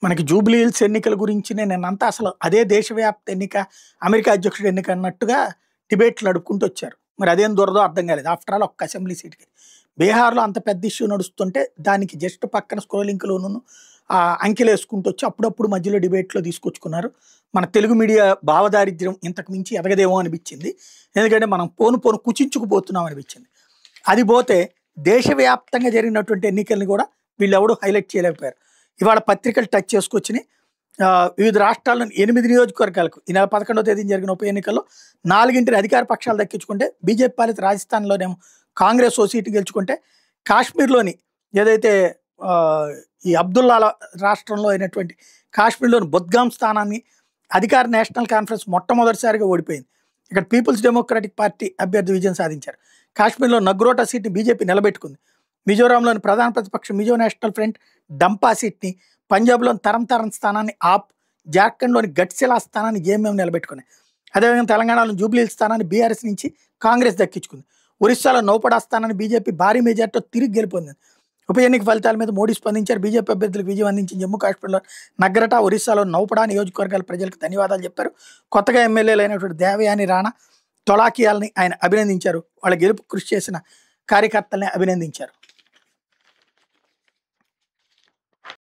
మనకి Jubilee hills ఎన్నికల గురించి నేనంతా అసలు అదే దేశవ్యాప్త ఎన్నిక, అమెరికా అధ్యక్షుడి ఎన్నిక అన్నట్టుగా డిబేట్లు నడుపుకుంటూ వచ్చారు. మరి అదేం దొరదో అర్థం కాలేదు. ఆఫ్టర్ ఆల్ ఒక్క అసెంబ్లీ సీట్‌కి. బీహార్‌లో అంత పెద్ద ఇష్యూ నడుస్తుంటే దానికి జస్ట్ పక్కన స్క్రోలింగ్‌లోను అంకెలేసుకుంటూ వచ్చి అప్పుడప్పుడు మధ్యలో డిబేట్‌లో తీసుకొచ్చుకున్నారు. మన తెలుగు మీడియా భావదారిద్ర్యం ఇంతకు మించి ఎదగదేమో అనిపించింది. ఎందుకంటే మనం పోను పోను కుచించుకుపోతున్నాం అనిపించింది. అది పోతే దేశవ్యాప్తంగా జరిగినటువంటి ఎన్నికల్ని కూడా వీళ్ళెవడూ హైలైట్ చేయలేకపోయారు. ఇవాళ పత్రికలు టచ్ చేసుకొచ్చినాయి. వివిధ రాష్ట్రాల్లోని 8 నియోజకవర్గాలకు ఈ నెల 11వ తేదీన జరిగిన ఉప ఎన్నికల్లో 4 అధికార పక్షాలు దక్కించుకుంటే, బీజేపీ పాలిత రాజస్థాన్‌లోనేమో కాంగ్రెస్ ఓ సీటు గెలుచుకుంటే, కాశ్మీర్‌లోని ఏదైతే ఈ అబ్దుల్లాల రాష్ట్రంలో అయినటువంటి కాశ్మీర్‌లోని బుద్గాం స్థానాన్ని అధికార నేషనల్ కాన్ఫరెన్స్ మొట్టమొదటిసారిగా ఓడిపోయింది. ఇక్కడ పీపుల్స్ డెమోక్రాటిక్ పార్టీ అభ్యర్థి విజయం సాధించారు. కాశ్మీర్‌లో నగ్రోటా సీట్‌ని బీజేపీ నిలబెట్టుకుంది. మిజోరాంలోని ప్రధాన ప్రతిపక్షం మిజో నేషనల్ ఫ్రంట్ డంపా సీట్‌ని, పంజాబ్లోని తరం స్థానాన్ని ఆప్, జార్ఖండ్‌లోని గట్సిలా స్థానాన్ని జేఎంఎం నిలబెట్టుకున్నాయి. అదేవిధంగా తెలంగాణలోని జూబ్లీ హిల్స్ స్థానాన్ని బీఆర్ఎస్ నుంచి కాంగ్రెస్ దక్కించుకుంది. ఒరిస్సాలో నౌపడా స్థానాన్ని బీజేపీ భారీ మెజార్టీతో తిరిగి గెలుపొందింది. ఉప ఎన్నిక ఫలితాల మీద మోడీ స్పందించారు. బీజేపీ అభ్యర్థులకు విజయం అందించిన జమ్మూ కాశ్మీర్లో నగ్రటా, ఒరిస్సాలో నౌపడా నియోజకవర్గాల ప్రజలకు ధన్యవాదాలు చెప్పారు. కొత్తగా ఎమ్మెల్యేలు అయినటువంటి దేవయాని రాణా, తొలాకియాల్ని ఆయన అభినందించారు. వాళ్ళ గెలుపు కృషి చేసిన కార్యకర్తల్ని అభినందించారు.